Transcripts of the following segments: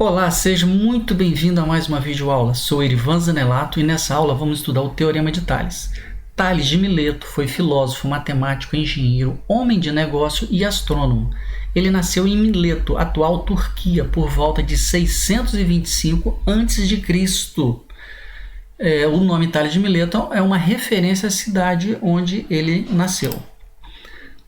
Olá, seja muito bem-vindo a mais uma videoaula. Sou Erivan Zanelato e nessa aula vamos estudar o Teorema de Tales. Tales de Mileto foi filósofo, matemático, engenheiro, homem de negócio e astrônomo. Ele nasceu em Mileto, atual Turquia, por volta de 625 a.C. O nome Tales de Mileto é uma referência à cidade onde ele nasceu.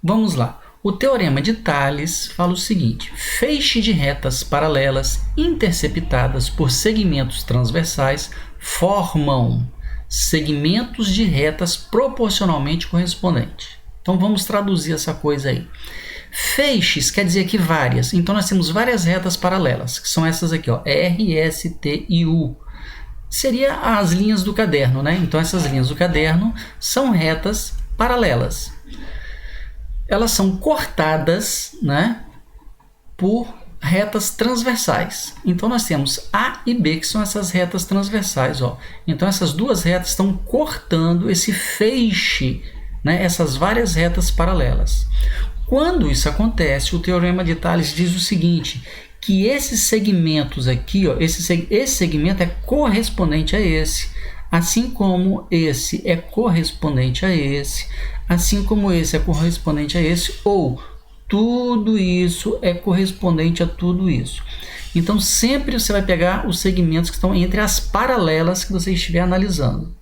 Vamos lá. O Teorema de Tales fala o seguinte: feixe de retas paralelas interceptadas por segmentos transversais formam segmentos de retas proporcionalmente correspondentes. Então vamos traduzir essa coisa aí. Feixes quer dizer que várias. Então nós temos várias retas paralelas, que são essas aqui, ó, R, S, T e U. Seria as linhas do caderno, né? Então essas linhas do caderno são retas paralelas. Elas são cortadas, né, por retas transversais. Então nós temos A e B, que são essas retas transversais, ó. Então essas duas retas estão cortando esse feixe, né, essas várias retas paralelas. Quando isso acontece, o Teorema de Tales diz o seguinte, que esses segmentos aqui, ó, esse segmento é correspondente a esse, assim como esse é correspondente a esse, assim como esse é correspondente a esse, ou tudo isso é correspondente a tudo isso. Então, sempre você vai pegar os segmentos que estão entre as paralelas que você estiver analisando.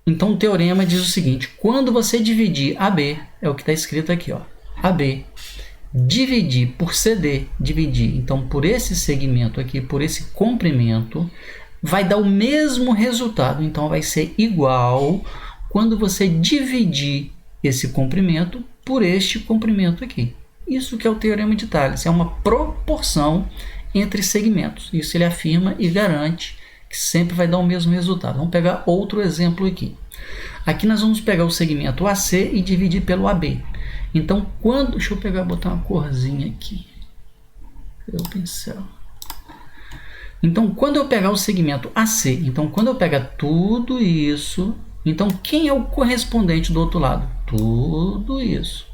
Então, o teorema diz o seguinte: quando você dividir AB, é o que está escrito aqui, ó, AB, dividir por CD, dividir, então, por esse segmento aqui, por esse comprimento, vai dar o mesmo resultado. Então, vai ser igual quando você dividir esse comprimento por este comprimento aqui. Isso que é o Teorema de Tales, é uma proporção entre segmentos. Isso ele afirma e garante que sempre vai dar o mesmo resultado. Vamos pegar outro exemplo aqui. Aqui nós vamos pegar o segmento AC e dividir pelo AB. Então, deixa eu botar uma corzinha aqui. Cadê o pincel? Então, quando eu pegar o segmento AC, então quando eu pegar tudo isso, então quem é o correspondente do outro lado? Tudo isso.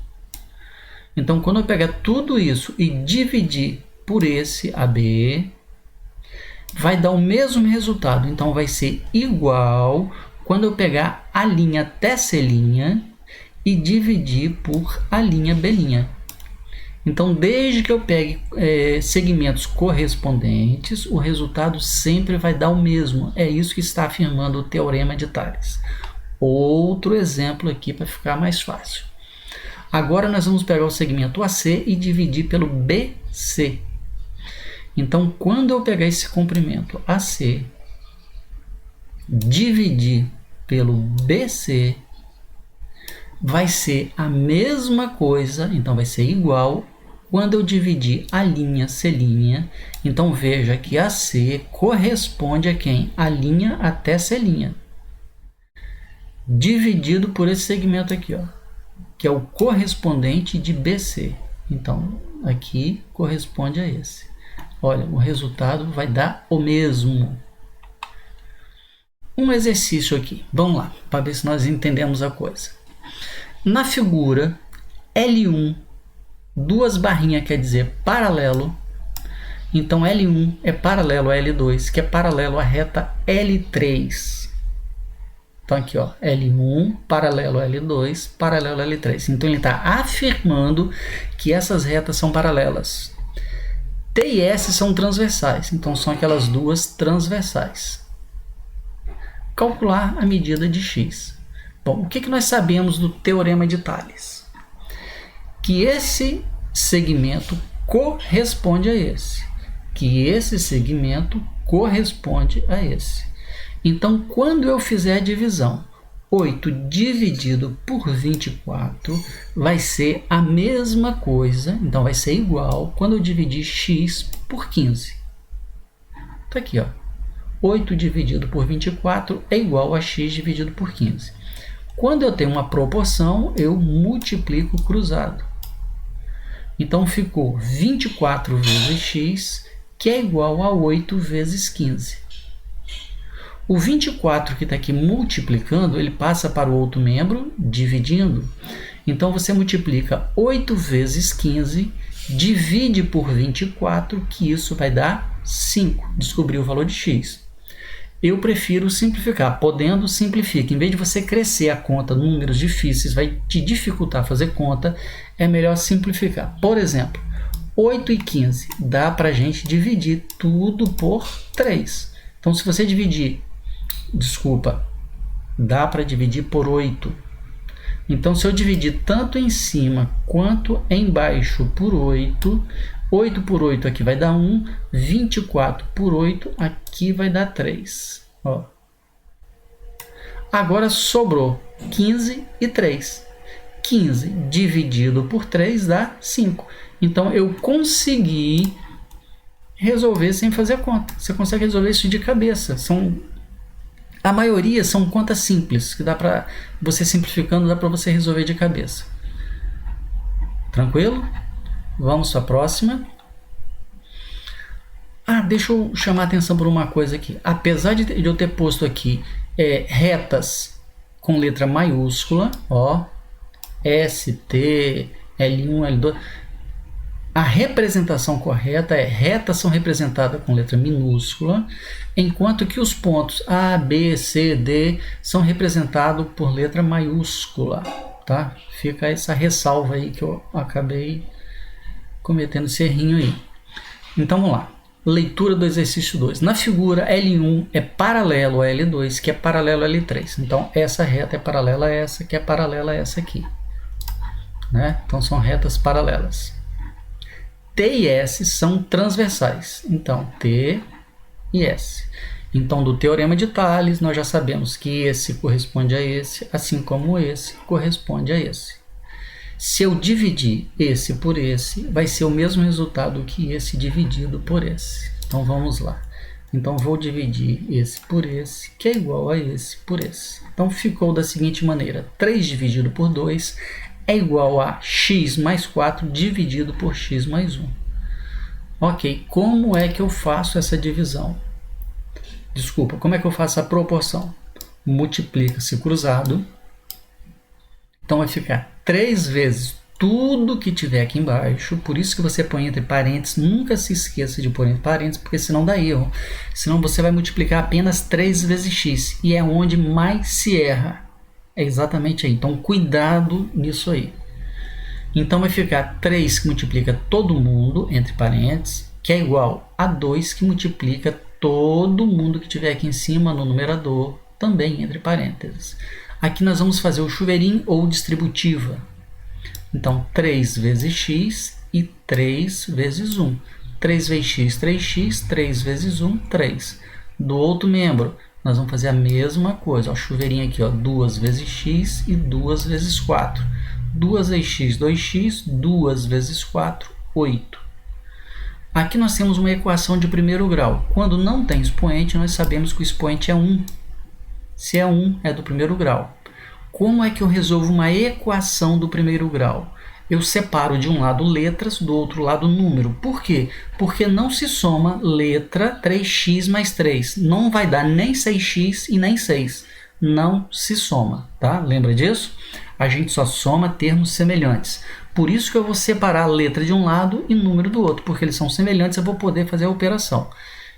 Então, quando eu pegar tudo isso e dividir por esse AB, vai dar o mesmo resultado. Então, vai ser igual quando eu pegar a linha TC' e dividir por a linha B'. Então, desde que eu pegue segmentos correspondentes, o resultado sempre vai dar o mesmo. É isso que está afirmando o Teorema de Tales. Outro exemplo aqui para ficar mais fácil. Agora nós vamos pegar o segmento AC e dividir pelo BC. Então, quando eu pegar esse comprimento AC, dividir pelo BC, vai ser a mesma coisa, então vai ser igual quando eu dividir a linha C'. Então veja que AC corresponde a quem? A linha até C', dividido por esse segmento aqui, ó, que é o correspondente de BC. Então aqui corresponde a esse. Olha, o resultado vai dar o mesmo. Um exercício aqui, vamos lá, para ver se nós entendemos a coisa. Na figura L1, duas barrinhas quer dizer paralelo. Então L1 é paralelo a L2, que é paralelo à reta L3. Então aqui, ó, L1 paralelo a L2, paralelo a L3. Então ele está afirmando que essas retas são paralelas. T e S são transversais, então são aquelas duas transversais. Calcular a medida de x. Bom, o que nós sabemos do Teorema de Tales? Que esse segmento corresponde a esse. Que esse segmento corresponde a esse. Então, quando eu fizer a divisão, 8 dividido por 24 vai ser a mesma coisa. Então, vai ser igual quando eu dividir x por 15. Está aqui, ó. 8 dividido por 24 é igual a x dividido por 15. Quando eu tenho uma proporção, eu multiplico cruzado. Então, ficou 24 vezes x, que é igual a 8 vezes 15. O 24 que está aqui multiplicando, ele passa para o outro membro, dividindo. Então, você multiplica 8 vezes 15, divide por 24, que isso vai dar 5. Descobri o valor de x. Eu prefiro simplificar. Podendo, simplifica. Em vez de você crescer a conta, números difíceis, vai te dificultar fazer conta, é melhor simplificar. Por exemplo, 8 e 15. Dá para a gente dividir tudo por 3. Então, se você dividir, dá para dividir por 8. Então, se eu dividir tanto em cima quanto embaixo por 8, 8 por 8 aqui vai dar 1, 24 por 8 aqui vai dar 3. Ó. Agora sobrou 15 e 3. 15 dividido por 3 dá 5. Então, eu consegui resolver sem fazer conta. Você consegue resolver isso de cabeça. A maioria são contas simples, que dá para você simplificando, dá para você resolver de cabeça. Tranquilo? Vamos para a próxima. Deixa eu chamar a atenção por uma coisa aqui. Apesar de eu ter posto aqui retas com letra maiúscula, ó, ST, L1, L2, a representação correta retas são representadas com letra minúscula, enquanto que os pontos A, B, C, D são representados por letra maiúscula, tá? Fica essa ressalva aí que eu acabei cometendo esse errinho aí. Então vamos lá. Leitura do exercício 2. Na figura, L1 é paralelo a L2, que é paralelo a L3. Então essa reta é paralela a essa, que é paralela a essa aqui, né? Então são retas paralelas. T e S são transversais. Então, T e S. Então, do teorema de Tales, nós já sabemos que esse corresponde a esse, assim como esse corresponde a esse. Se eu dividir esse por esse, vai ser o mesmo resultado que esse dividido por esse. Então, vamos lá. Então, vou dividir esse por esse, que é igual a esse por esse. Então, ficou da seguinte maneira. 3 dividido por 2 é igual a x mais 4 dividido por x mais 1. Ok, como é que eu faço essa divisão? Como é que eu faço a proporção? Multiplica-se cruzado. Então vai ficar 3 vezes tudo que tiver aqui embaixo. Por isso que você põe entre parênteses. Nunca se esqueça de pôr entre parênteses, porque senão dá erro. Senão você vai multiplicar apenas 3 vezes x. E é onde mais se erra. É exatamente aí. Então, cuidado nisso aí. Então, vai ficar 3 que multiplica todo mundo, entre parênteses, que é igual a 2 que multiplica todo mundo que tiver aqui em cima no numerador, também entre parênteses. Aqui nós vamos fazer o chuveirinho ou distributiva. Então, 3 vezes x e 3 vezes 1. 3 vezes x, 3x, 3 vezes 1, 3. Do outro membro, nós vamos fazer a mesma coisa. Ó, chuveirinho aqui, ó, 2 vezes x e 2 vezes 4. 2 vezes x, 2x, 2 vezes 4, 8. Aqui nós temos uma equação de primeiro grau. Quando não tem expoente, nós sabemos que o expoente é 1. Se é 1, é do primeiro grau. Como é que eu resolvo uma equação do primeiro grau? Eu separo de um lado letras, do outro lado número. Por quê? Porque não se soma letra 3x mais 3. Não vai dar nem 6x e nem 6. Não se soma, tá? Lembra disso? A gente só soma termos semelhantes. Por isso que eu vou separar a letra de um lado e número do outro, porque eles são semelhantes, eu vou poder fazer a operação.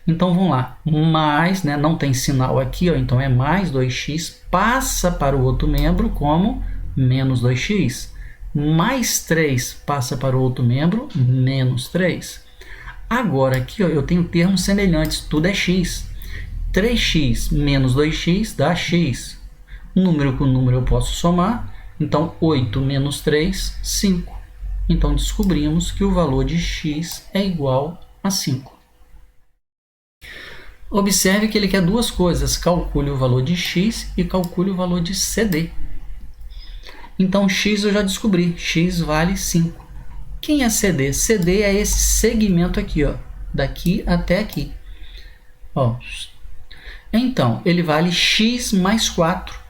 Então, vamos lá. Mais, né? Não tem sinal aqui, ó, então é mais 2x, passa para o outro membro como menos 2x. Mais 3 passa para o outro membro, menos 3. Agora, aqui ó, eu tenho termos semelhantes, tudo é x. 3x menos 2x dá x. Número com número eu posso somar. Então, 8 menos 3, 5. Então, descobrimos que o valor de x é igual a 5. Observe que ele quer duas coisas. Calcule o valor de x e calcule o valor de CD. Então, x eu já descobri. X vale 5. Quem é CD? CD é esse segmento aqui, ó, daqui até aqui. Ó. Então, ele vale x mais 4.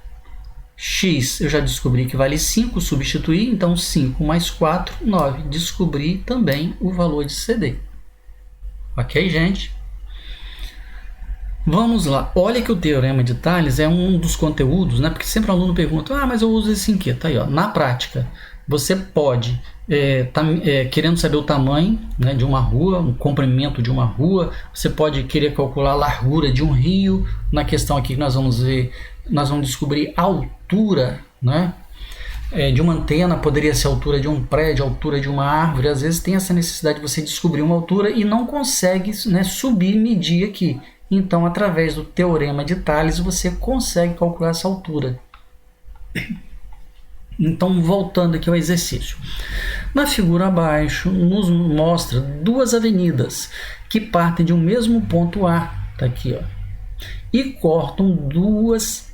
X eu já descobri que vale 5, substituir, então 5 mais 4, 9. Descobri também o valor de CD. Ok, gente? Vamos lá. Olha que o teorema de Tales é um dos conteúdos, né? Porque sempre o aluno pergunta, mas eu uso esse em quê? Tá aí, ó. Na prática, você pode querendo saber o tamanho, né, de uma rua, o comprimento de uma rua, você pode querer calcular a largura de um rio. Na questão aqui que nós vamos ver, nós vamos descobrir a altura, né, de uma antena, poderia ser a altura de um prédio, a altura de uma árvore. Às vezes tem essa necessidade de você descobrir uma altura e não consegue, né, subir e medir aqui. Então, através do Teorema de Tales, você consegue calcular essa altura. Então, voltando aqui ao exercício. Na figura abaixo, nos mostra duas avenidas que partem de um mesmo ponto A, tá aqui, ó, e cortam duas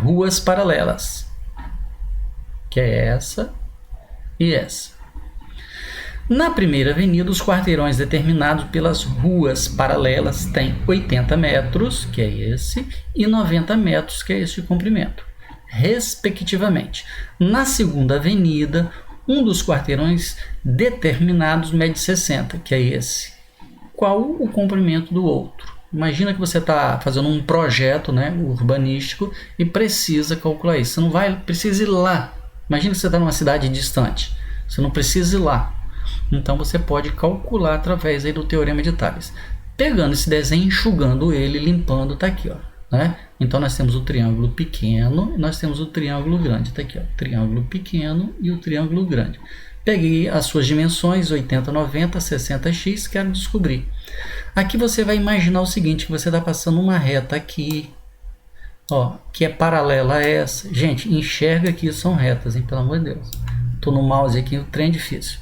ruas paralelas, que é essa e essa. Na primeira avenida, os quarteirões determinados pelas ruas paralelas têm 80 metros, que é esse, e 90 metros, que é esse de comprimento, respectivamente. Na segunda avenida, um dos quarteirões determinados mede 60, que é esse. Qual o comprimento do outro? Imagina que você está fazendo um projeto, né, urbanístico e precisa calcular isso. Você não precisa ir lá. Imagina que você está numa cidade distante. Você não precisa ir lá. Então você pode calcular através aí do Teorema de Tales. Pegando esse desenho, enxugando ele, limpando, está aqui, ó, né? Então nós temos o triângulo pequeno e nós temos o triângulo grande. Está aqui, ó, triângulo pequeno e o triângulo grande. Peguei as suas dimensões, 80, 90, 60x, quero descobrir. Aqui você vai imaginar o seguinte, que você está passando uma reta aqui, ó, que é paralela a essa. Gente, enxerga que são retas, hein, pelo amor de Deus. Estou no mouse aqui, o trem é difícil.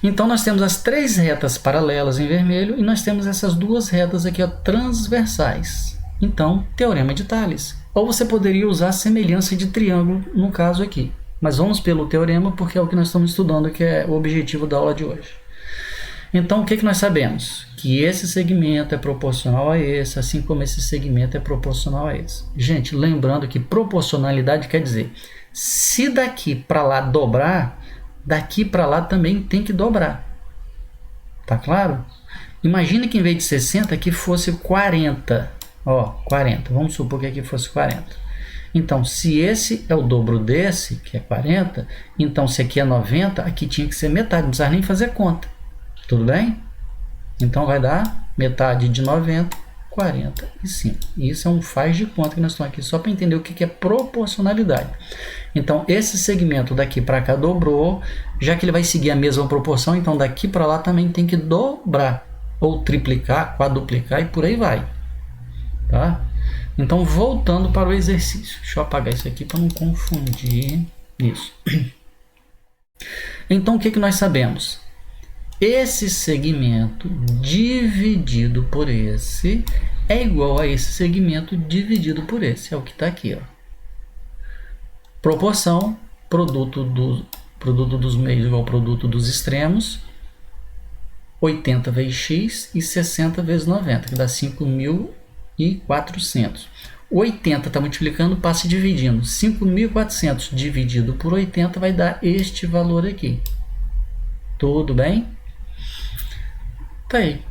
Então nós temos as três retas paralelas em vermelho e nós temos essas duas retas aqui, ó, transversais. Então, Teorema de Tales. Ou você poderia usar a semelhança de triângulo no caso aqui. Mas vamos pelo teorema porque é o que nós estamos estudando, que é o objetivo da aula de hoje. Então, o que nós sabemos? Que esse segmento é proporcional a esse, assim como esse segmento é proporcional a esse. Gente, lembrando que proporcionalidade quer dizer, se daqui para lá dobrar, daqui para lá também tem que dobrar. Tá claro? Imagina que em vez de 60 aqui fosse 40. Ó, 40. Vamos supor que aqui fosse 40. Então, se esse é o dobro desse, que é 40, então se aqui é 90, aqui tinha que ser metade. Não precisa nem fazer conta. Tudo bem? Então vai dar metade de 90, 45. E isso é um faz de conta que nós estamos aqui só para entender o que é proporcionalidade. Então esse segmento daqui para cá dobrou, já que ele vai seguir a mesma proporção, então daqui para lá também tem que dobrar, ou triplicar, quadruplicar e por aí vai. Tá? Então voltando para o exercício. Deixa eu apagar isso aqui para não confundir isso. Então o que nós sabemos? Esse segmento dividido por esse é igual a esse segmento dividido por esse. É o que está aqui, ó. Proporção, produto dos meios igual ao produto dos extremos, 80 vezes x e 60 vezes 90, que dá 5.400. 80 está multiplicando, passa dividindo. 5.400 dividido por 80 vai dar este valor aqui. Tudo bem? Tá aí.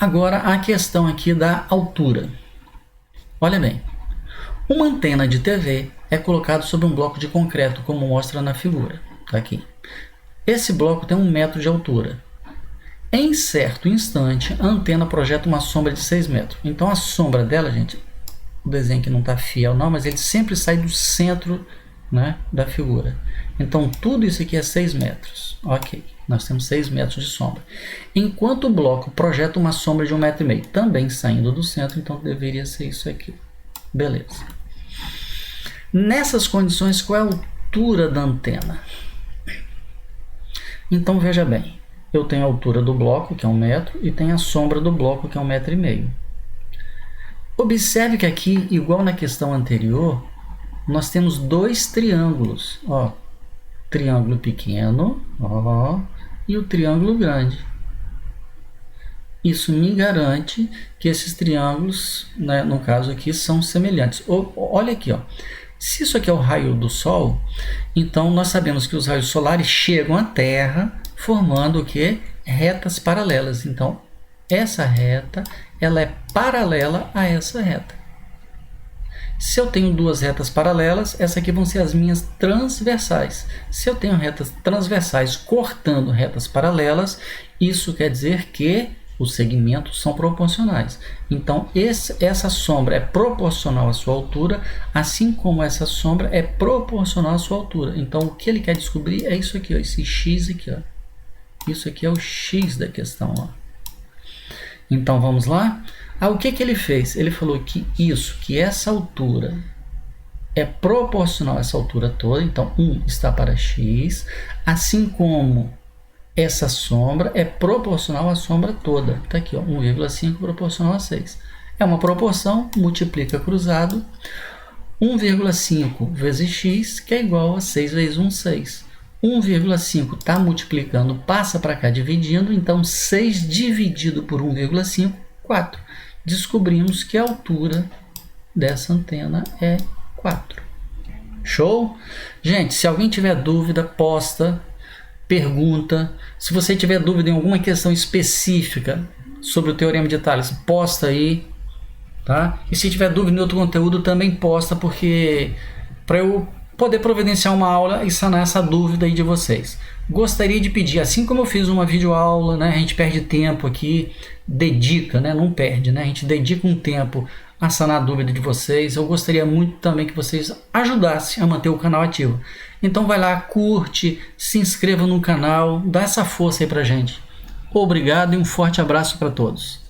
Agora a questão aqui da altura. Olha bem. Uma antena de TV é colocada sobre um bloco de concreto, como mostra na figura. Tá aqui. Esse bloco tem 1 metro de altura. Em certo instante, a antena projeta uma sombra de 6 metros. Então a sombra dela, gente, o desenho que não está fiel não, mas ele sempre sai do centro, né, da figura. Então tudo isso aqui é 6 metros. Ok. Nós temos 6 metros de sombra. Enquanto o bloco projeta uma sombra de 1,5 metro, também saindo do centro, então deveria ser isso aqui. Beleza. Nessas condições, qual é a altura da antena? Então veja bem, eu tenho a altura do bloco, que é 1 metro, e tenho a sombra do bloco, que é 1,5 metro. Observe que aqui, igual na questão anterior, nós temos dois triângulos. Ó, triângulo pequeno, ó, e o triângulo grande. Isso me garante que esses triângulos, né, no caso aqui, são semelhantes. Olha aqui, ó. Se isso aqui é o raio do Sol, então nós sabemos que os raios solares chegam à Terra formando o quê? Retas paralelas. Então, essa reta ela é paralela a essa reta. Se eu tenho duas retas paralelas, essas aqui vão ser as minhas transversais. Se eu tenho retas transversais cortando retas paralelas, isso quer dizer que os segmentos são proporcionais. Então, essa sombra é proporcional à sua altura, assim como essa sombra é proporcional à sua altura. Então, o que ele quer descobrir é isso aqui, ó, esse x aqui. Ó. Isso aqui é o x da questão. Ó. Então, vamos lá? O que ele fez? Ele falou que essa altura é proporcional a essa altura toda. Então, 1 está para x, assim como essa sombra é proporcional à sombra toda. Está aqui, 1,5 proporcional a 6. É uma proporção, multiplica cruzado. 1,5 vezes x, que é igual a 6 vezes 1, 6. 1,5 está multiplicando, passa para cá dividindo. Então, 6 dividido por 1,5, 4. Descobrimos que a altura dessa antena é 4. Show? Gente, se alguém tiver dúvida, posta, pergunta. Se você tiver dúvida em alguma questão específica sobre o Teorema de Tales, posta aí, tá? E se tiver dúvida em outro conteúdo, também posta, porque para eu poder providenciar uma aula e sanar essa dúvida aí de vocês. Gostaria de pedir, assim como eu fiz uma videoaula, né? A gente perde tempo aqui, dedica, né? Não perde, né? A gente dedica um tempo a sanar a dúvida de vocês. Eu gostaria muito também que vocês ajudassem a manter o canal ativo. Então vai lá, curte, se inscreva no canal, dá essa força aí pra gente. Obrigado e um forte abraço para todos.